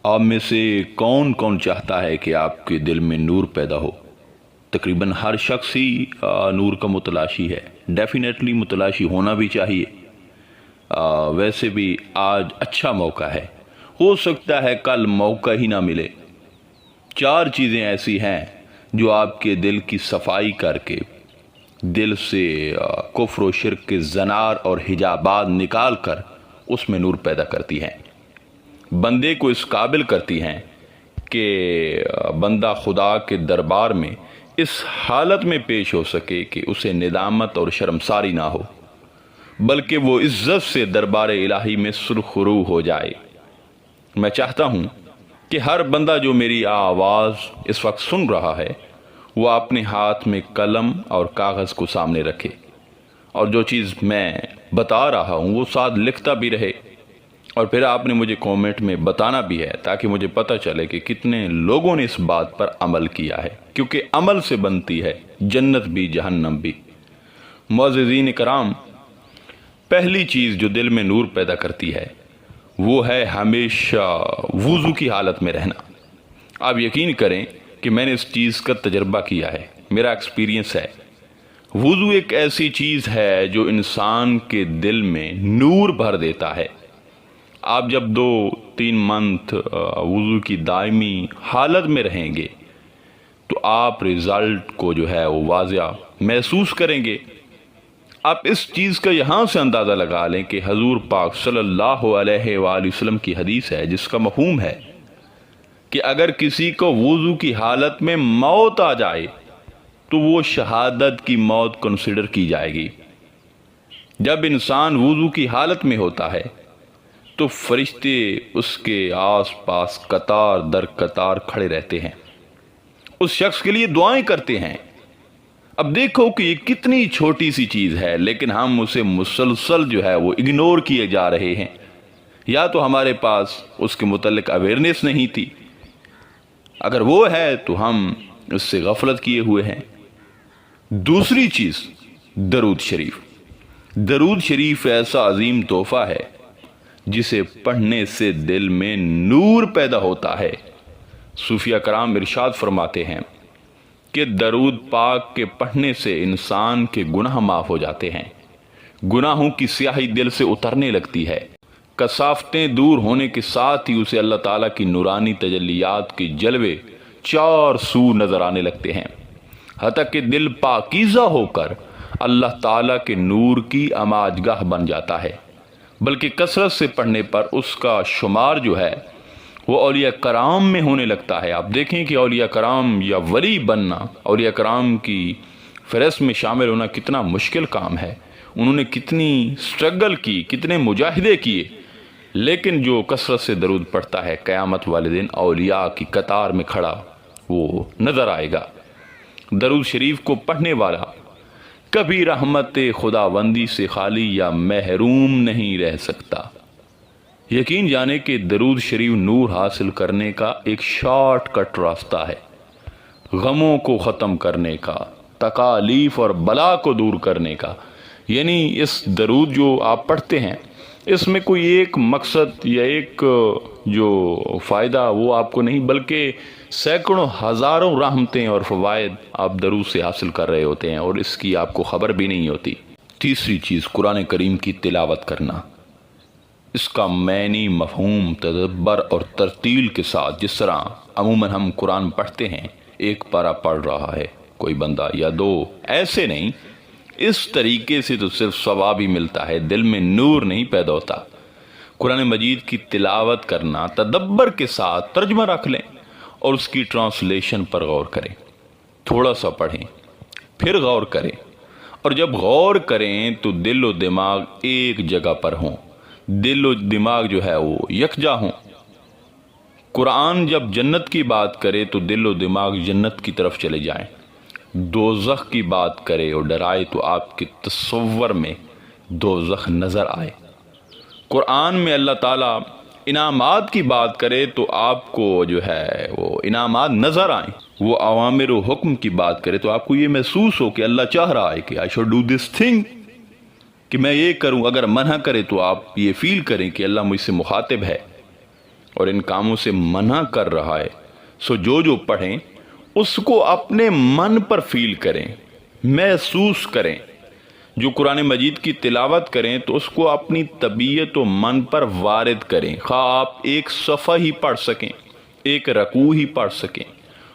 آپ میں سے کون کون چاہتا ہے کہ آپ کے دل میں نور پیدا ہو؟ تقریباً ہر شخص ہی نور کا متلاشی ہے، ڈیفینیٹلی متلاشی ہونا بھی چاہیے۔ ویسے بھی آج اچھا موقع ہے، ہو سکتا ہے کل موقع ہی نہ ملے۔ 4 چیزیں ایسی ہیں جو آپ کے دل کی صفائی کر کے دل سے کفر و شرک کے زنار اور حجابات نکال کر اس میں نور پیدا کرتی ہیں، بندے کو اس قابل کرتی ہیں کہ بندہ خدا کے دربار میں اس حالت میں پیش ہو سکے کہ اسے ندامت اور شرمساری نہ ہو، بلکہ وہ عزت سے دربار الہی میں سرخرو ہو جائے۔ میں چاہتا ہوں کہ ہر بندہ جو میری آواز اس وقت سن رہا ہے وہ اپنے ہاتھ میں قلم اور کاغذ کو سامنے رکھے، اور جو چیز میں بتا رہا ہوں وہ ساتھ لکھتا بھی رہے، اور پھر آپ نے مجھے کومنٹ میں بتانا بھی ہے تاکہ مجھے پتہ چلے کہ کتنے لوگوں نے اس بات پر عمل کیا ہے، کیونکہ عمل سے بنتی ہے جنت بھی جہنم بھی۔ معززین کرام، پہلی چیز جو دل میں نور پیدا کرتی ہے وہ ہے ہمیشہ وضو کی حالت میں رہنا۔ آپ یقین کریں کہ میں نے اس چیز کا تجربہ کیا ہے، میرا ایکسپیرینس ہے۔ وضو ایک ایسی چیز ہے جو انسان کے دل میں نور بھر دیتا ہے۔ آپ جب 2-3 منتھ وضو کی دائمی حالت میں رہیں گے تو آپ رزلٹ کو جو ہے وہ واضح محسوس کریں گے۔ آپ اس چیز کا یہاں سے اندازہ لگا لیں کہ حضور پاک صلی اللہ علیہ وآلہ وسلم کی حدیث ہے جس کا مفہوم ہے کہ اگر کسی کو وضو کی حالت میں موت آ جائے تو وہ شہادت کی موت کنسیڈر کی جائے گی۔ جب انسان وضو کی حالت میں ہوتا ہے تو فرشتے اس کے آس پاس قطار در قطار کھڑے رہتے ہیں، اس شخص کے لیے دعائیں کرتے ہیں۔ اب دیکھو کہ یہ کتنی چھوٹی سی چیز ہے، لیکن ہم اسے مسلسل جو ہے وہ اگنور کیے جا رہے ہیں، یا تو ہمارے پاس اس کے متعلق اویئرنیس نہیں تھی، اگر وہ ہے تو ہم اس سے غفلت کیے ہوئے ہیں۔ دوسری چیز درود شریف۔ درود شریف ایسا عظیم تحفہ ہے جسے پڑھنے سے دل میں نور پیدا ہوتا ہے۔ صوفیہ کرام ارشاد فرماتے ہیں کہ درود پاک کے پڑھنے سے انسان کے گناہ معاف ہو جاتے ہیں، گناہوں کی سیاہی دل سے اترنے لگتی ہے، کثافتیں دور ہونے کے ساتھ ہی اسے اللہ تعالیٰ کی نورانی تجلیات کے جلوے 4 سو نظر آنے لگتے ہیں، حتیٰ کہ دل پاکیزہ ہو کر اللہ تعالیٰ کے نور کی اماجگاہ بن جاتا ہے۔ بلکہ کثرت سے پڑھنے پر اس کا شمار جو ہے وہ اولیاء کرام میں ہونے لگتا ہے۔ آپ دیکھیں کہ اولیاء کرام یا ولی بننا، اولیاء کرام کی فہرست میں شامل ہونا کتنا مشکل کام ہے، انہوں نے کتنی سٹرگل کی، کتنے مجاہدے کیے، لیکن جو کثرت سے درود پڑھتا ہے قیامت والے دن اولیاء کی قطار میں کھڑا وہ نظر آئے گا۔ درود شریف کو پڑھنے والا کبھی رحمت خداوندی سے خالی یا محروم نہیں رہ سکتا۔ یقین جانے کہ درود شریف نور حاصل کرنے کا ایک شارٹ کٹ راستہ ہے، غموں کو ختم کرنے کا، تکالیف اور بلا کو دور کرنے کا۔ یعنی اس درود جو آپ پڑھتے ہیں اس میں کوئی ایک مقصد یا ایک جو فائدہ وہ آپ کو نہیں، بلکہ سینکڑوں ہزاروں رحمتیں اور فوائد آپ درود سے حاصل کر رہے ہوتے ہیں، اور اس کی آپ کو خبر بھی نہیں ہوتی۔ تیسری چیز قرآن کریم کی تلاوت کرنا، اس کا معنی، مفہوم، تدبر اور ترتیل کے ساتھ، جس طرح عموماً ہم قرآن پڑھتے ہیں، ایک پارہ پڑھ رہا ہے کوئی بندہ یا 2، ایسے نہیں، اس طریقے سے تو صرف ثواب ہی ملتا ہے، دل میں نور نہیں پیدا ہوتا۔ قرآن مجید کی تلاوت کرنا، تدبر کے ساتھ ترجمہ رکھ لیں اور اس کی ٹرانسلیشن پر غور کریں، تھوڑا سا پڑھیں پھر غور کریں، اور جب غور کریں تو دل و دماغ ایک جگہ پر ہوں، دل و دماغ جو ہے وہ یکجا ہوں۔ قرآن جب جنت کی بات کرے تو دل و دماغ جنت کی طرف چلے جائیں، دوزخ کی بات کرے اور ڈرائے تو آپ کے تصور میں دوزخ نظر آئے۔ قرآن میں اللہ تعالیٰ انعامات کی بات کرے تو آپ کو جو ہے وہ انعامات نظر آئیں، وہ اوامر و حکم کی بات کرے تو آپ کو یہ محسوس ہو کہ اللہ چاہ رہا ہے کہ I should do this thing، کہ میں یہ کروں، اگر منع کرے تو آپ یہ فیل کریں کہ اللہ مجھ سے مخاطب ہے۔ اور ان کاموں سے منع کر رہا ہے، سو جو پڑھیں اس کو اپنے من پر فیل کریں، محسوس کریں۔ جو قرآن مجید کی تلاوت کریں تو اس کو اپنی طبیعت و من پر وارد کریں، خواہ آپ ایک صفحہ ہی پڑھ سکیں، ایک رکوع ہی پڑھ سکیں۔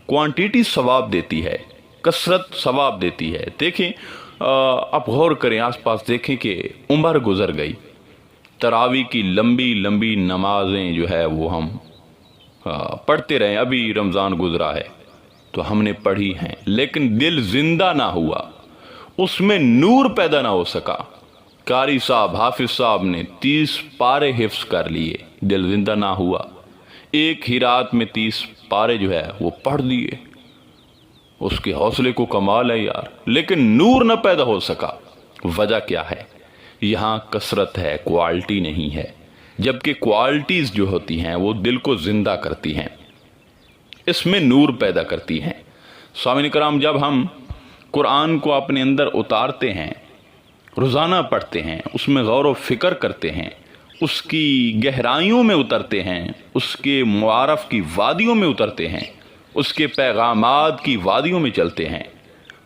کوانٹیٹی ثواب دیتی ہے، کثرت ثواب دیتی ہے۔ دیکھیں، آپ غور کریں، آس پاس دیکھیں کہ عمر گزر گئی، تراویح کی لمبی لمبی نمازیں جو ہے وہ ہم پڑھتے رہے، ابھی رمضان گزرا ہے تو ہم نے پڑھی ہیں، لیکن دل زندہ نہ ہوا، اس میں نور پیدا نہ ہو سکا۔ قاری صاحب، حافظ صاحب نے 30 پارے حفظ کر لیے، دل زندہ نہ ہوا۔ ایک ہی رات میں 30 پارے جو ہے وہ پڑھ دیے، اس کے حوصلے کو کمال ہے یار، لیکن نور نہ پیدا ہو سکا۔ وجہ کیا ہے؟ یہاں کثرت ہے، کوالٹی نہیں ہے، جبکہ کوالٹیز جو ہوتی ہیں وہ دل کو زندہ کرتی ہیں، اس میں نور پیدا کرتی ہیں۔ سامعین کرام، جب ہم قرآن کو اپنے اندر اتارتے ہیں، روزانہ پڑھتے ہیں، اس میں غور و فکر کرتے ہیں، اس کی گہرائیوں میں اترتے ہیں، اس کے معارف کی وادیوں میں اترتے ہیں، اس کے پیغامات کی وادیوں میں چلتے ہیں،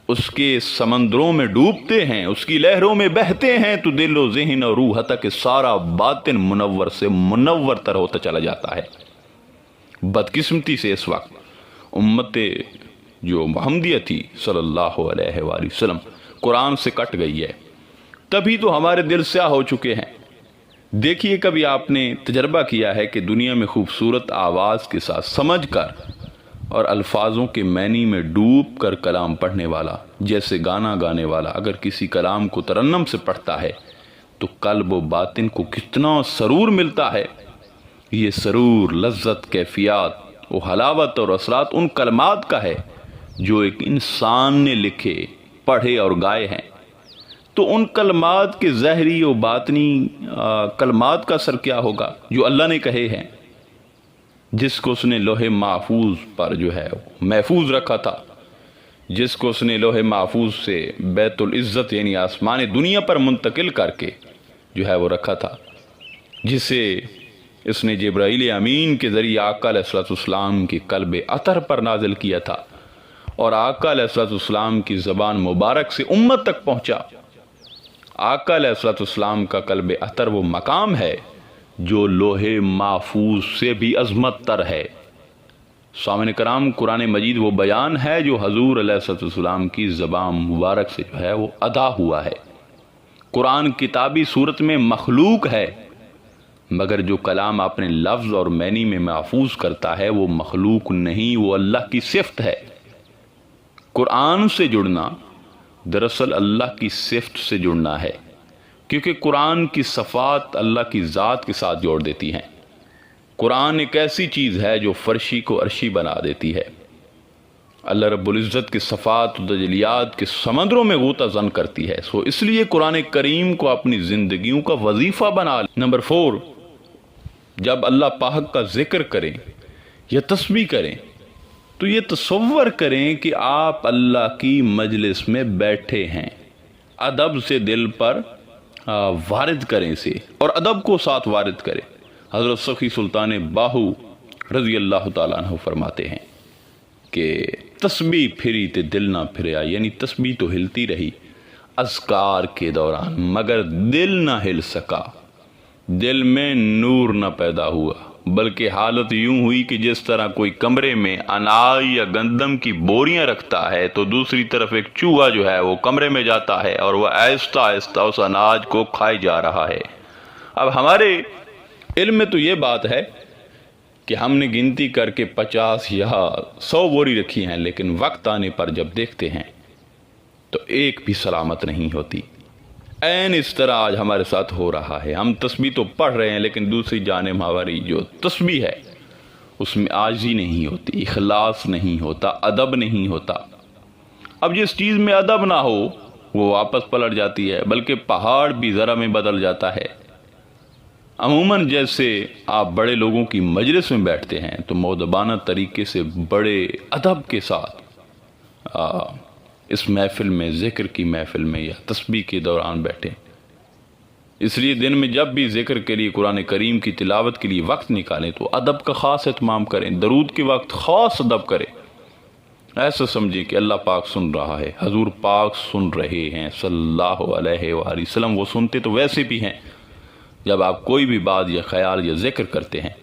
اس کے سمندروں میں ڈوبتے ہیں، اس کی لہروں میں بہتے ہیں، تو دل و ذہن اور روح حتی کہ سارا باطن منور سے منور تر ہوتا چلا جاتا ہے۔ بدقسمتی سے اس وقت امت جو محمدیہ تھی صلی اللہ علیہ وآلہ وسلم قرآن سے کٹ گئی ہے، تبھی تو ہمارے دل سیاہ ہو چکے ہیں۔ دیکھیے، کبھی آپ نے تجربہ کیا ہے کہ دنیا میں خوبصورت آواز کے ساتھ سمجھ کر اور الفاظوں کے معنی میں ڈوب کر کلام پڑھنے والا، جیسے گانا گانے والا اگر کسی کلام کو ترنم سے پڑھتا ہے تو قلب و باطن کو کتنا سرور ملتا ہے۔ یہ سرور، لذت، کیفیات و حلاوت اور اثرات ان کلمات کا ہے جو ایک انسان نے لکھے، پڑھے اور گائے ہیں۔ تو ان کلمات کے ظاہری و باطنی کلمات کا اثر کیا ہوگا جو اللہ نے کہے ہیں، جس کو اس نے لوح محفوظ پر جو ہے محفوظ رکھا تھا، جس کو اس نے لوح محفوظ سے بیت العزت یعنی آسمان دنیا پر منتقل کر کے جو ہے وہ رکھا تھا، جسے اس نے جبرائیل امین کے ذریعے آقا علیہ الصلوۃ والسلام کی قلب اطہر پر نازل کیا تھا، اور آقا علیہ الصلوۃ والسلام کی زبان مبارک سے امت تک پہنچا۔ آقا علیہ الصلوۃ والسلام کا قلب اطہر وہ مقام ہے جو لوح محفوظ سے بھی عظمت تر ہے۔ سامعین کرام، قرآن مجید وہ بیان ہے جو حضور علیہ الصلوۃ والسلام کی زبان مبارک سے جو ہے وہ ادا ہوا ہے۔ قرآن کتابی صورت میں مخلوق ہے، مگر جو کلام اپنے لفظ اور معنی میں محفوظ کرتا ہے وہ مخلوق نہیں، وہ اللہ کی صفت ہے۔ قرآن سے جڑنا دراصل اللہ کی صفت سے جڑنا ہے، کیونکہ قرآن کی صفات اللہ کی ذات کے ساتھ جوڑ دیتی ہیں۔ قرآن ایک ایسی چیز ہے جو فرشی کو عرشی بنا دیتی ہے۔ اللہ رب العزت کی صفات و تجلیات کے سمندروں میں غوطہ زن کرتی ہے، سو اس لیے قرآن کریم کو اپنی زندگیوں کا وظیفہ بنا لیں۔ نمبر 4، جب اللہ پاک کا ذکر کریں یا تسبیح کریں تو یہ تصور کریں کہ آپ اللہ کی مجلس میں بیٹھے ہیں، ادب سے دل پر وارد کریں اسے، اور ادب کو ساتھ وارد کریں۔ حضرت سخی سلطان باہو رضی اللہ تعالیٰ عنہ فرماتے ہیں کہ تسبیح پھری تے دل نہ پھریا، یعنی تسبیح تو ہلتی رہی اذکار کے دوران، مگر دل نہ ہل سکا، دل میں نور نہ پیدا ہوا، بلکہ حالت یوں ہوئی کہ جس طرح کوئی کمرے میں اناج یا گندم کی بوریاں رکھتا ہے تو دوسری طرف ایک چوہا جو ہے وہ کمرے میں جاتا ہے اور وہ آہستہ آہستہ اس اناج کو کھائے جا رہا ہے۔ اب ہمارے علم میں تو یہ بات ہے کہ ہم نے گنتی کر کے 50 یا 100 بوری رکھی ہیں، لیکن وقت آنے پر جب دیکھتے ہیں تو ایک بھی سلامت نہیں ہوتی۔ عین اس طرح آج ہمارے ساتھ ہو رہا ہے، ہم تسبیح تو پڑھ رہے ہیں لیکن دوسری جانب ہماری جو تسبیح ہے اس میں عاجزی نہیں ہوتی، اخلاص نہیں ہوتا، ادب نہیں ہوتا۔ اب جس چیز میں ادب نہ ہو وہ واپس پلٹ جاتی ہے، بلکہ پہاڑ بھی ذرا میں بدل جاتا ہے۔ عموماً جیسے آپ بڑے لوگوں کی مجلس میں بیٹھتے ہیں تو مؤدبانہ طریقے سے بڑے ادب کے ساتھ اس محفل میں، ذکر کی محفل میں یا تسبیح کے دوران بیٹھیں، اس لیے دن میں جب بھی ذکر کے لیے، قرآن کریم کی تلاوت کے لیے وقت نکالیں تو ادب کا خاص اہتمام کریں، درود کے وقت خاص ادب کریں، ایسا سمجھیں کہ اللہ پاک سن رہا ہے، حضور پاک سن رہے ہیں صلی اللہ علیہ وآلہ وسلم۔ وہ سنتے تو ویسے بھی ہیں جب آپ کوئی بھی بات یا خیال یا ذکر کرتے ہیں،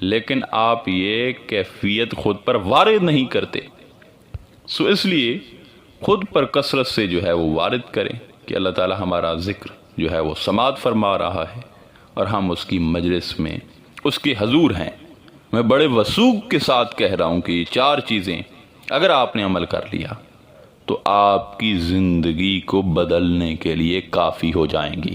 لیکن آپ یہ کیفیت خود پر وارد نہیں کرتے، اس لیے خود پر کثرت سے جو ہے وہ وارد کریں کہ اللہ تعالی ہمارا ذکر جو ہے وہ سماعت فرما رہا ہے اور ہم اس کی مجلس میں اس کے حضور ہیں۔ میں بڑے وثوق کے ساتھ کہہ رہا ہوں کہ یہ 4 چیزیں اگر آپ نے عمل کر لیا تو آپ کی زندگی کو بدلنے کے لیے کافی ہو جائیں گی۔